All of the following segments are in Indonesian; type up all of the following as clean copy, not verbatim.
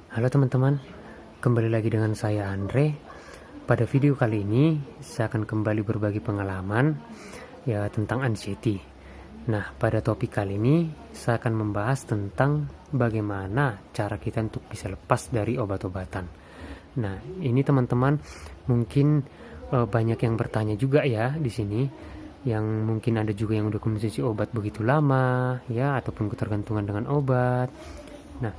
Halo teman-teman, kembali lagi dengan saya Andre. Pada video kali ini saya akan kembali berbagi pengalaman ya tentang anxiety. Nah, pada topik kali ini saya akan membahas tentang bagaimana cara kita untuk bisa lepas dari obat-obatan. Nah, ini teman-teman mungkin banyak yang bertanya juga ya di sini, yang mungkin ada juga yang udah konsumsi obat begitu lama ya, ataupun ketergantungan dengan obat. Nah,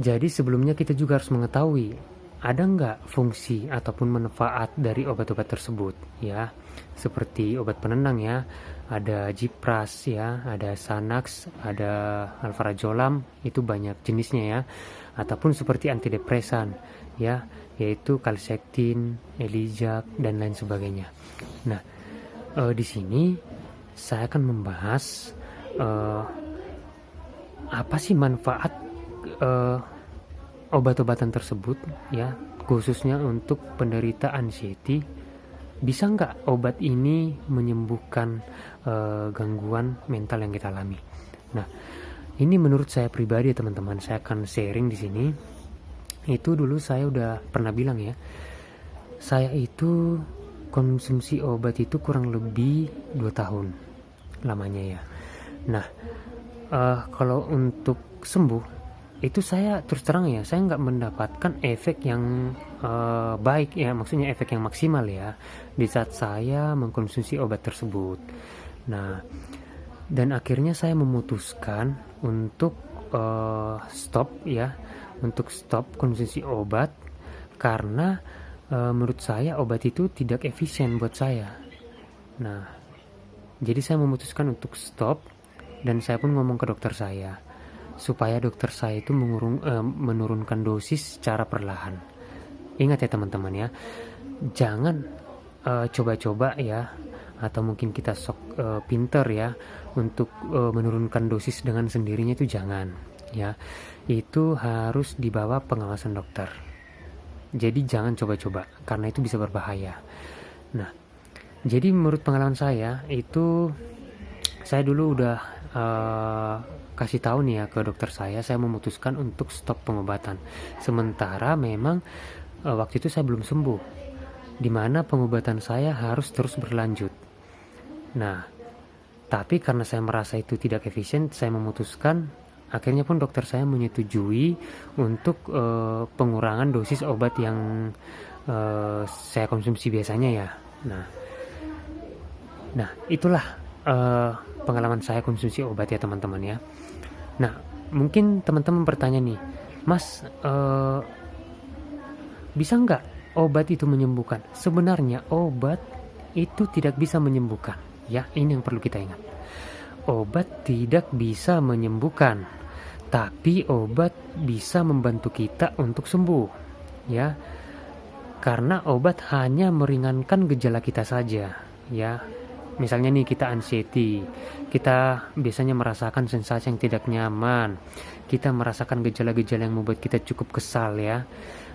jadi sebelumnya kita juga harus mengetahui ada nggak fungsi ataupun manfaat dari obat-obat tersebut ya, seperti obat penenang ya, ada Jipras ya, ada Xanax, ada Alprazolam, itu banyak jenisnya ya, ataupun seperti antidepresan ya, yaitu Calcektin, Elijak dan lain sebagainya. Nah, di sini saya akan membahas apa sih manfaat obat-obatan tersebut ya, khususnya untuk penderita anxiety. Bisa nggak obat ini menyembuhkan gangguan mental yang kita alami? Nah, ini menurut saya pribadi ya teman-teman, saya akan sharing di sini. Itu dulu saya udah pernah bilang ya, saya itu konsumsi obat itu kurang lebih 2 tahun lamanya ya. Nah, kalau untuk sembuh itu saya terus terang ya, saya nggak mendapatkan efek yang baik ya, maksudnya efek yang maksimal ya di saat saya mengkonsumsi obat tersebut. Nah, dan akhirnya saya memutuskan untuk stop ya, untuk stop konsumsi obat karena menurut saya obat itu tidak efisien buat saya. Nah, jadi saya memutuskan untuk stop dan saya pun ngomong ke dokter saya supaya dokter saya itu menurunkan dosis secara perlahan. Ingat ya teman-teman ya, jangan coba-coba ya, atau mungkin kita sok pinter ya untuk menurunkan dosis dengan sendirinya, itu jangan ya. Itu harus di bawah pengawasan dokter. Jadi jangan coba-coba karena itu bisa berbahaya. Nah, jadi menurut pengalaman saya itu, saya dulu udah kasih tahu nih ya ke dokter saya memutuskan untuk stop pengobatan. Sementara memang waktu itu saya belum sembuh, dimana pengobatan saya harus terus berlanjut. Nah, tapi karena saya merasa itu tidak efisien, saya memutuskan, akhirnya pun dokter saya menyetujui untuk pengurangan dosis obat yang saya konsumsi biasanya ya. Nah, itulah pengalaman saya konsumsi obat ya teman-teman ya. Nah, mungkin teman-teman bertanya nih, Mas, bisa nggak obat itu menyembuhkan? Sebenarnya obat itu tidak bisa menyembuhkan ya, ini yang perlu kita ingat. Obat tidak bisa menyembuhkan, tapi obat bisa membantu kita untuk sembuh ya, karena obat hanya meringankan gejala kita saja ya. Misalnya nih, kita anxiety, kita biasanya merasakan sensasi yang tidak nyaman, kita merasakan gejala-gejala yang membuat kita cukup kesal ya.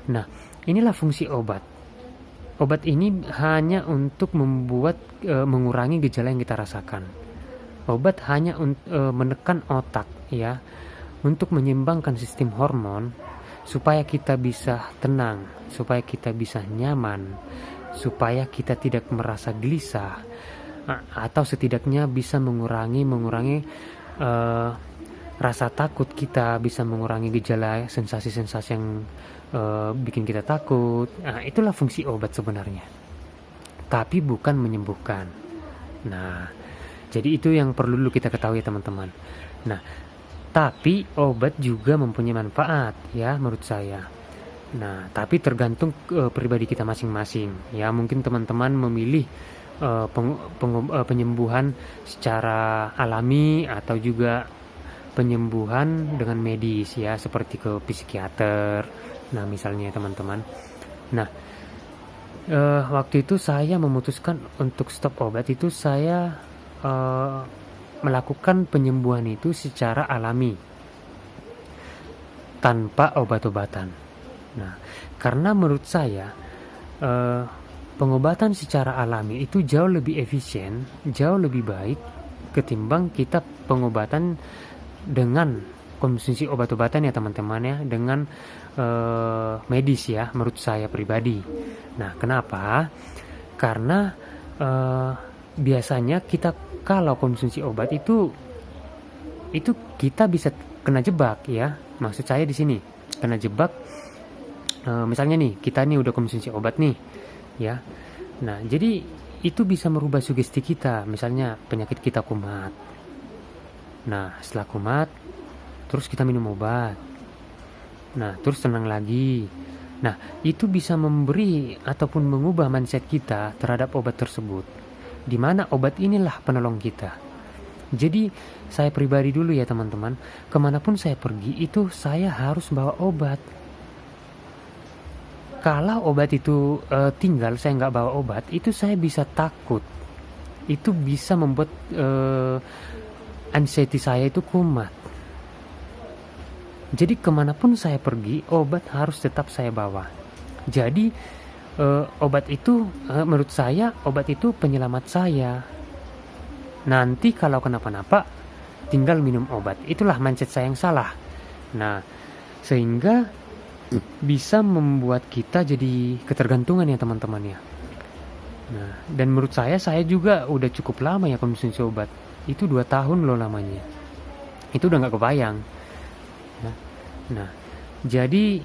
Nah, inilah fungsi obat. Obat ini hanya untuk mengurangi gejala yang kita rasakan. Obat hanya menekan otak ya, untuk menyeimbangkan sistem hormon supaya kita bisa tenang, supaya kita bisa nyaman, supaya kita tidak merasa gelisah, atau setidaknya bisa mengurangi rasa takut kita, bisa mengurangi gejala sensasi-sensasi yang bikin kita takut. Nah, itulah fungsi obat sebenarnya, tapi bukan menyembuhkan. Nah, jadi itu yang perlu dulu kita ketahui teman-teman. Nah, tapi obat juga mempunyai manfaat ya menurut saya. Nah, tapi tergantung pribadi kita masing-masing ya. Mungkin teman-teman memilih penyembuhan secara alami atau juga penyembuhan dengan medis ya, seperti ke psikiater. Nah, misalnya teman-teman. Nah, waktu itu saya memutuskan untuk stop obat itu, saya melakukan penyembuhan itu secara alami tanpa obat-obatan. Nah, karena menurut saya pengobatan secara alami itu jauh lebih efisien, jauh lebih baik ketimbang kita pengobatan dengan konsumsi obat-obatan ya teman-teman ya, dengan medis ya, menurut saya pribadi. Nah, kenapa? Karena biasanya kita kalau konsumsi obat itu kita bisa kena jebak ya. Maksud saya di sini kena jebak, misalnya nih kita nih udah konsumsi obat nih ya. Nah, jadi itu bisa merubah sugesti kita. Misalnya penyakit kita kumat. Nah, setelah kumat terus kita minum obat. Nah, terus tenang lagi. Nah, itu bisa memberi ataupun mengubah mindset kita terhadap obat tersebut, di mana obat inilah penolong kita. Jadi saya pribadi dulu ya teman-teman, kemanapun saya pergi itu saya harus bawa obat. Kalau obat itu tinggal, saya nggak bawa obat, itu saya bisa takut. Itu bisa membuat anxiety saya itu kumat. Jadi kemanapun saya pergi, obat harus tetap saya bawa. Jadi obat itu, menurut saya, obat itu penyelamat saya. Nanti kalau kenapa-napa, tinggal minum obat. Itulah mindset saya yang salah. Nah, sehingga bisa membuat kita jadi ketergantungan ya teman-teman ya. Nah, dan menurut saya juga udah cukup lama ya konsumsi obat. Itu 2 tahun loh lamanya. Itu udah nggak kebayang. Nah, jadi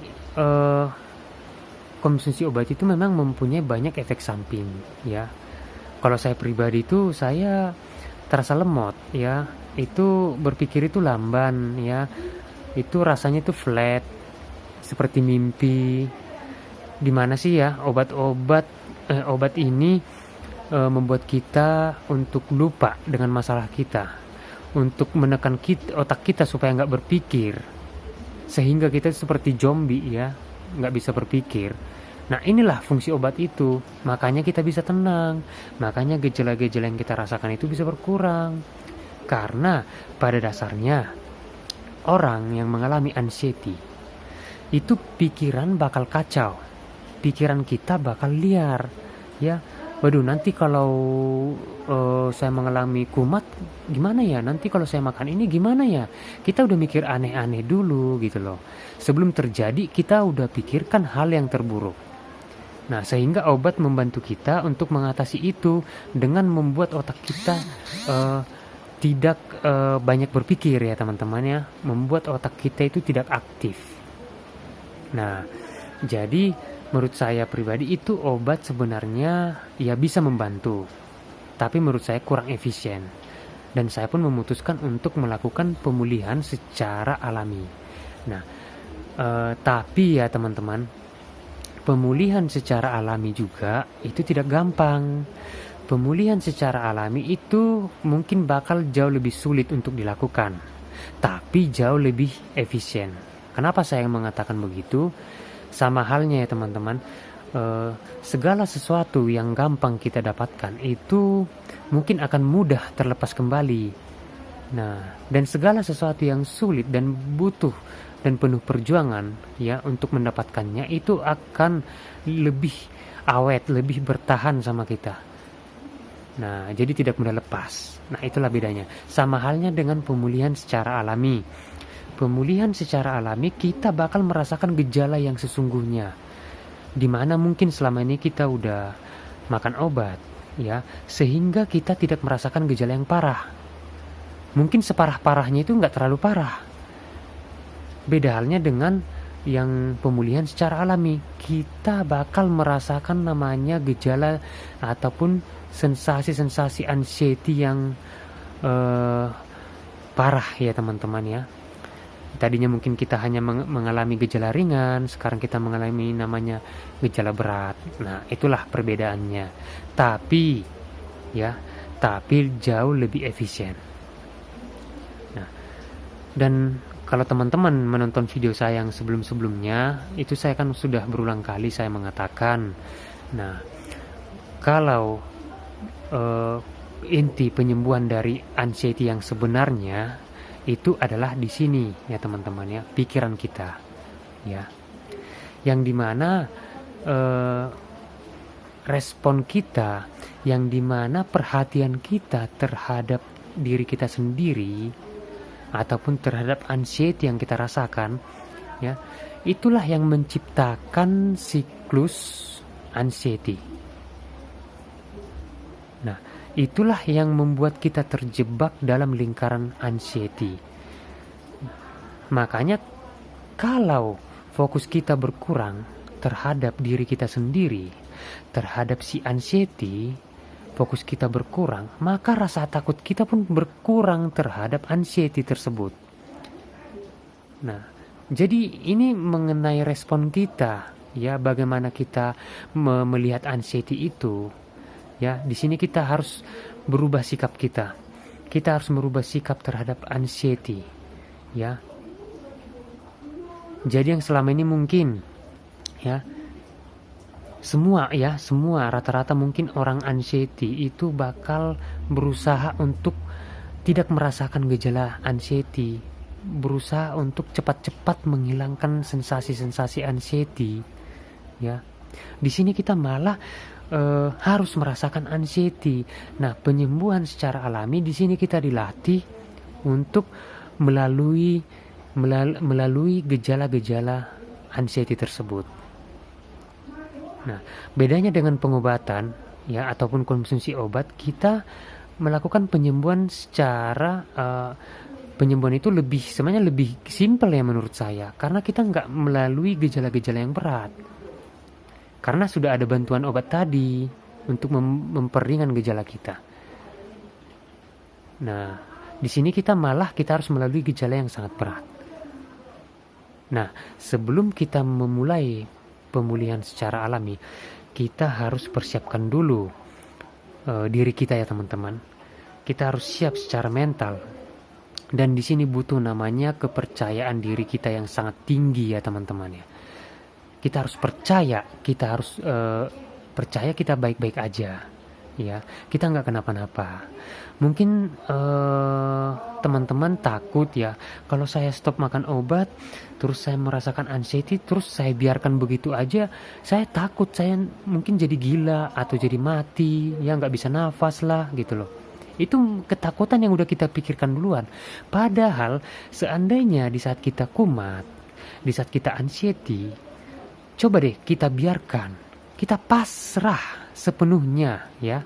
konsumsi obat itu memang mempunyai banyak efek samping ya. Kalau saya pribadi itu saya terasa lemot ya, itu berpikir itu lamban ya, itu rasanya itu flat seperti mimpi. Dimana sih ya obat ini membuat kita untuk lupa dengan masalah kita, untuk menekan otak kita supaya nggak berpikir, sehingga kita seperti zombie ya, nggak bisa berpikir. Nah, inilah fungsi obat itu. Makanya kita bisa tenang. Makanya gejala-gejala yang kita rasakan itu bisa berkurang. Karena pada dasarnya orang yang mengalami anxiety itu pikiran bakal kacau. Pikiran kita bakal liar. Ya, waduh nanti kalau saya mengalami kumat gimana ya? Nanti kalau saya makan ini gimana ya? Kita udah mikir aneh-aneh dulu gitu loh. Sebelum terjadi kita udah pikirkan hal yang terburuk. Nah, sehingga obat membantu kita untuk mengatasi itu dengan membuat otak kita tidak banyak berpikir ya teman-teman ya, membuat otak kita itu tidak aktif. Nah, jadi menurut saya pribadi itu obat sebenarnya ya bisa membantu, tapi menurut saya kurang efisien. Dan saya pun memutuskan untuk melakukan pemulihan secara alami. Nah, tapi ya teman-teman, pemulihan secara alami juga itu tidak gampang. Pemulihan secara alami itu mungkin bakal jauh lebih sulit untuk dilakukan, tapi jauh lebih efisien. Kenapa saya mengatakan begitu? Sama halnya ya teman-teman, segala sesuatu yang gampang kita dapatkan itu mungkin akan mudah terlepas kembali. Nah, dan segala sesuatu yang sulit dan butuh dan penuh perjuangan ya untuk mendapatkannya itu akan lebih awet, lebih bertahan sama kita. Nah, jadi tidak mudah lepas. Nah, itulah bedanya. Sama halnya dengan pemulihan secara alami. Pemulihan secara alami kita bakal merasakan gejala yang sesungguhnya, dimana mungkin selama ini kita udah makan obat ya, sehingga kita tidak merasakan gejala yang parah. Mungkin separah-parahnya itu nggak terlalu parah. Beda halnya dengan yang pemulihan secara alami, kita bakal merasakan namanya gejala ataupun sensasi-sensasi anxiety yang parah ya teman-teman ya. Tadinya mungkin kita hanya mengalami gejala ringan, sekarang kita mengalami namanya gejala berat. Nah, itulah perbedaannya. Tapi jauh lebih efisien. Nah, dan kalau teman-teman menonton video saya yang sebelum-sebelumnya, itu saya kan sudah berulang kali saya mengatakan, nah, kalau inti penyembuhan dari anxiety yang sebenarnya itu adalah di sini ya teman-teman ya, pikiran kita ya, yang dimana respon kita, yang dimana perhatian kita terhadap diri kita sendiri ataupun terhadap anxiety yang kita rasakan, ya, itulah yang menciptakan siklus anxiety. Nah, itulah yang membuat kita terjebak dalam lingkaran anxiety. Makanya kalau fokus kita berkurang terhadap diri kita sendiri, terhadap si anxiety, fokus kita berkurang, maka rasa takut kita pun berkurang terhadap anxiety tersebut. Nah, jadi ini mengenai respon kita, ya, bagaimana kita melihat anxiety itu. Ya, di sini kita harus berubah sikap kita. Kita harus merubah sikap terhadap anxiety, ya. Jadi yang selama ini mungkin, ya, semua rata-rata mungkin orang anxiety itu bakal berusaha untuk tidak merasakan gejala anxiety, berusaha untuk cepat-cepat menghilangkan sensasi-sensasi anxiety, ya. Di sini kita malah harus merasakan anxiety. Nah, penyembuhan secara alami di sini kita dilatih untuk melalui gejala-gejala anxiety tersebut. Nah, bedanya dengan pengobatan, ya, ataupun konsumsi obat, kita melakukan penyembuhan secara penyembuhan itu sebenarnya lebih simpel ya menurut saya, karena kita nggak melalui gejala-gejala yang berat. Karena sudah ada bantuan obat tadi untuk memperingan gejala kita. Nah, di sini kita harus melalui gejala yang sangat berat. Nah, sebelum kita memulai pemulihan secara alami, kita harus persiapkan dulu diri kita ya teman-teman. Kita harus siap secara mental. Dan di sini butuh namanya kepercayaan diri kita yang sangat tinggi ya teman-teman ya. Kita harus percaya, percaya kita baik-baik aja, ya. Kita nggak kenapa-napa. Mungkin teman-teman takut ya, kalau saya stop makan obat, terus saya merasakan anxiety, terus saya biarkan begitu aja, saya takut saya mungkin jadi gila atau jadi mati, ya nggak bisa nafas lah gitu loh. Itu ketakutan yang udah kita pikirkan duluan. Padahal seandainya di saat kita kumat, di saat kita anxiety, coba deh kita biarkan, kita pasrah sepenuhnya ya.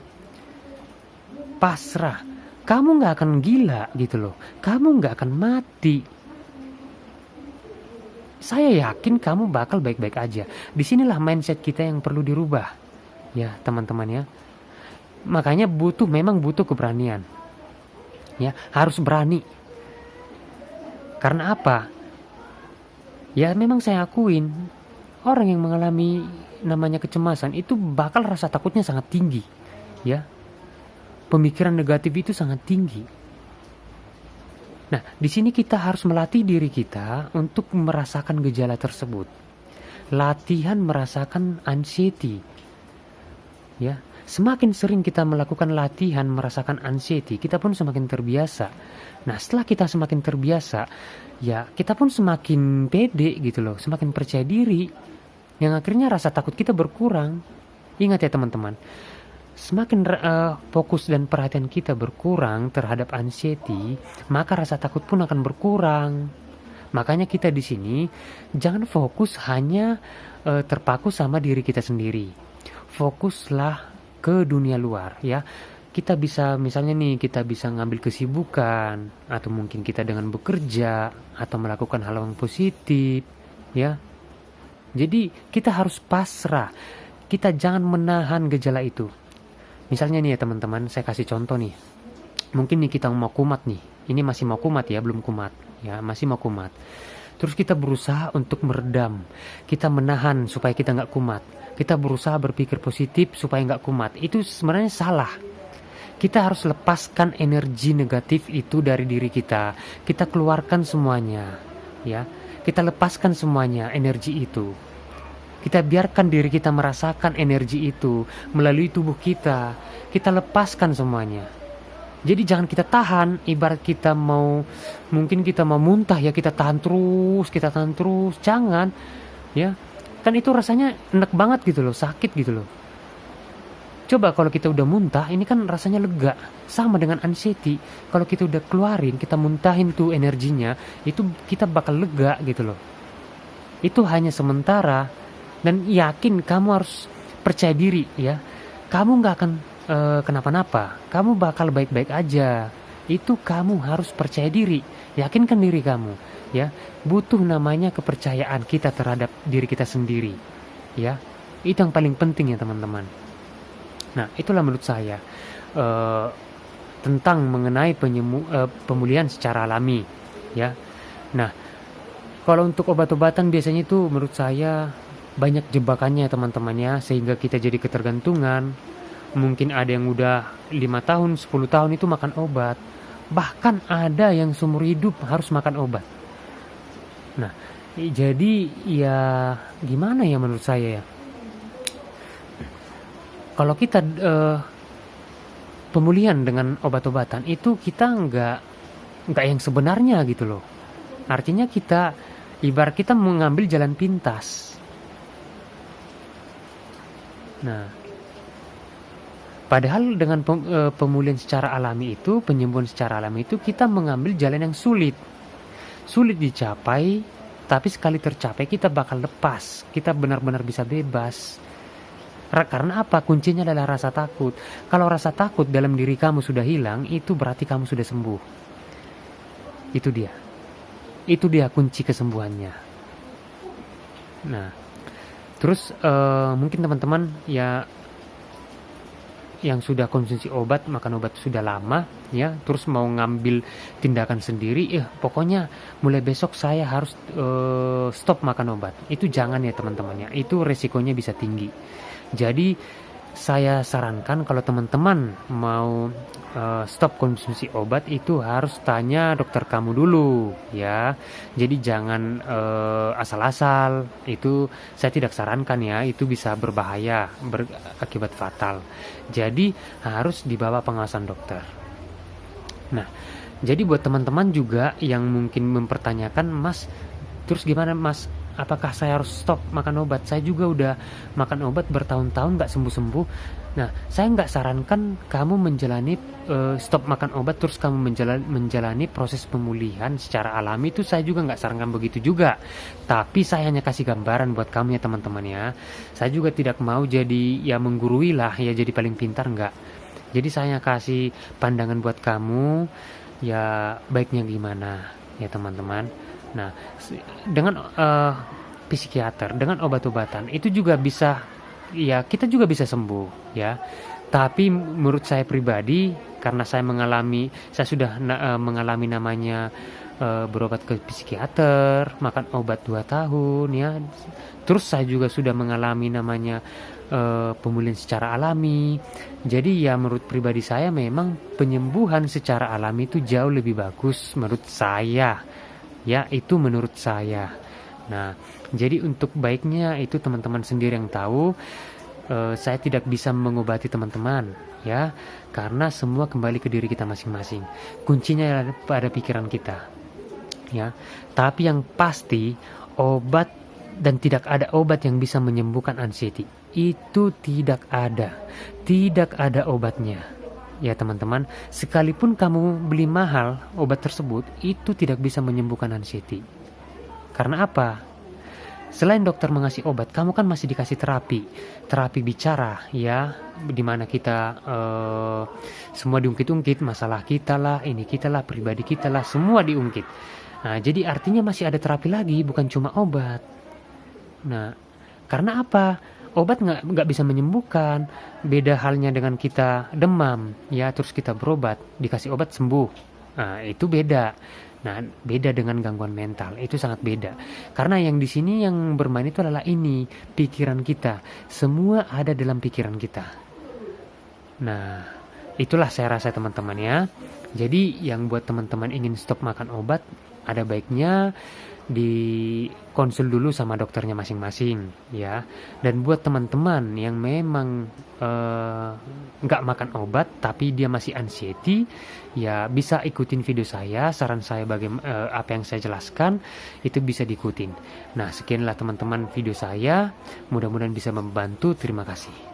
Pasrah. Kamu gak akan gila gitu loh. Kamu gak akan mati. Saya yakin kamu bakal baik-baik aja. Disinilah mindset kita yang perlu dirubah. Ya teman-teman ya. Makanya memang butuh keberanian. Ya, harus berani. Karena apa? Ya memang saya akuin, orang yang mengalami namanya kecemasan itu bakal rasa takutnya sangat tinggi, ya. Pemikiran negatif itu sangat tinggi. Nah, di sini kita harus melatih diri kita untuk merasakan gejala tersebut. Latihan merasakan anxiety, ya. Semakin sering kita melakukan latihan merasakan anxiety, kita pun semakin terbiasa. Nah, setelah kita semakin terbiasa, ya kita pun semakin pede gitu loh, semakin percaya diri. Yang akhirnya rasa takut kita berkurang. Ingat ya teman-teman, semakin fokus dan perhatian kita berkurang terhadap anxiety, maka rasa takut pun akan berkurang. Makanya kita di sini jangan fokus hanya terpaku sama diri kita sendiri. Fokuslah ke dunia luar ya. Kita bisa misalnya nih, kita bisa ngambil kesibukan, atau mungkin kita dengan bekerja atau melakukan hal yang positif ya. Jadi kita harus pasrah. Kita jangan menahan gejala itu. Misalnya nih ya teman-teman, saya kasih contoh nih. Mungkin nih kita mau kumat nih. Ini masih mau kumat ya, belum kumat. Ya, masih mau kumat. Terus kita berusaha untuk meredam. Kita menahan supaya kita nggak kumat. Kita berusaha berpikir positif supaya nggak kumat. Itu sebenarnya salah. Kita harus lepaskan energi negatif itu dari diri kita. Kita keluarkan semuanya. Ya. Kita lepaskan semuanya energi itu. Kita biarkan diri kita merasakan energi itu melalui tubuh kita. Kita lepaskan semuanya. Jadi jangan kita tahan. Ibarat kita mungkin kita mau muntah ya, kita tahan terus. Jangan. Ya. Kan itu rasanya enak banget gitu loh, sakit gitu loh. Coba kalau kita udah muntah, ini kan rasanya lega. Sama dengan anxiety, kalau kita udah keluarin, kita muntahin tuh energinya, itu kita bakal lega gitu loh. Itu hanya sementara, dan yakin kamu harus percaya diri ya. Kamu nggak akan kenapa-napa, kamu bakal baik-baik aja. Itu kamu harus percaya diri, yakinkan diri kamu ya. Butuh namanya kepercayaan kita terhadap diri kita sendiri ya. Itu yang paling penting ya teman-teman. Nah, itulah menurut saya tentang mengenai pemulihan secara alami, ya. Nah, kalau untuk obat-obatan biasanya itu menurut saya banyak jebakannya teman-teman ya, sehingga kita jadi ketergantungan. Mungkin ada yang udah 5 tahun, 10 tahun itu makan obat. Bahkan ada yang seumur hidup harus makan obat. Nah, jadi ya gimana ya menurut saya ya? Kalau kita pemulihan dengan obat-obatan itu kita nggak yang sebenarnya gitu loh. Artinya kita ibarat kita mengambil jalan pintas. Nah, padahal dengan pemulihan secara alami itu, penyembuhan secara alami itu kita mengambil jalan yang sulit dicapai, tapi sekali tercapai kita bakal lepas, kita benar-benar bisa bebas. Karena apa? Kuncinya adalah rasa takut. Kalau rasa takut dalam diri kamu sudah hilang, itu berarti kamu sudah sembuh. Itu dia kunci kesembuhannya. Nah, terus mungkin teman-teman ya yang sudah konsumsi obat, makan obat sudah lama ya, terus mau ngambil tindakan sendiri, pokoknya mulai besok saya harus stop makan obat. Itu jangan ya teman-teman ya, itu resikonya bisa tinggi. Jadi saya sarankan kalau teman-teman mau stop konsumsi obat itu harus tanya dokter kamu dulu ya. Jadi jangan asal-asal, itu saya tidak sarankan ya, itu bisa berbahaya, berakibat fatal. Jadi harus dibawa pengawasan dokter. Nah, jadi buat teman-teman juga yang mungkin mempertanyakan, Mas, terus gimana Mas? Apakah saya harus stop makan obat? Saya juga udah makan obat bertahun-tahun gak sembuh-sembuh. Nah, saya gak sarankan kamu menjalani stop makan obat terus kamu menjalani proses pemulihan secara alami. Itu saya juga gak sarankan begitu juga. Tapi saya hanya kasih gambaran buat kamu ya teman-teman ya. Saya juga tidak mau jadi ya menggurui lah ya, jadi paling pintar, enggak. Jadi saya kasih pandangan buat kamu ya, baiknya gimana ya teman-teman. Nah, dengan psikiater, dengan obat-obatan itu juga bisa ya, kita juga bisa sembuh ya. Tapi menurut saya pribadi, karena saya sudah mengalami namanya berobat ke psikiater, makan obat 2 tahun ya. Terus saya juga sudah mengalami namanya pemulihan secara alami. Jadi ya menurut pribadi saya memang penyembuhan secara alami itu jauh lebih bagus menurut saya. Ya, itu menurut saya. Nah, jadi untuk baiknya itu teman-teman sendiri yang tahu. Saya tidak bisa mengobati teman-teman, ya, karena semua kembali ke diri kita masing-masing. Kuncinya pada pikiran kita, ya. Tapi yang pasti obat, dan tidak ada obat yang bisa menyembuhkan anxiety. Itu tidak ada obatnya. Ya teman-teman, sekalipun kamu beli mahal obat tersebut, itu tidak bisa menyembuhkan anxiety. Karena apa? Selain dokter mengasih obat, kamu kan masih dikasih terapi bicara, ya, dimana kita semua diungkit-ungkit, masalah kita lah, ini kita lah, pribadi kita lah, semua diungkit. Nah, jadi artinya masih ada terapi lagi, bukan cuma obat. Nah, karena apa? Obat nggak bisa menyembuhkan. Beda halnya dengan kita demam, ya, terus kita berobat, dikasih obat sembuh. Nah, itu beda. Nah, beda dengan gangguan mental, itu sangat beda. Karena yang di sini yang bermain itu adalah ini, pikiran kita. Semua ada dalam pikiran kita. Nah, itulah saya rasa teman-teman ya. Jadi yang buat teman-teman ingin stop makan obat, ada baiknya di konsul dulu sama dokternya masing-masing ya. Dan buat teman-teman yang memang nggak makan obat tapi dia masih anxiety, ya bisa ikutin video saya, saran saya apa yang saya jelaskan itu bisa diikutin. Nah, sekianlah teman-teman video saya, mudah-mudahan bisa membantu. Terima kasih.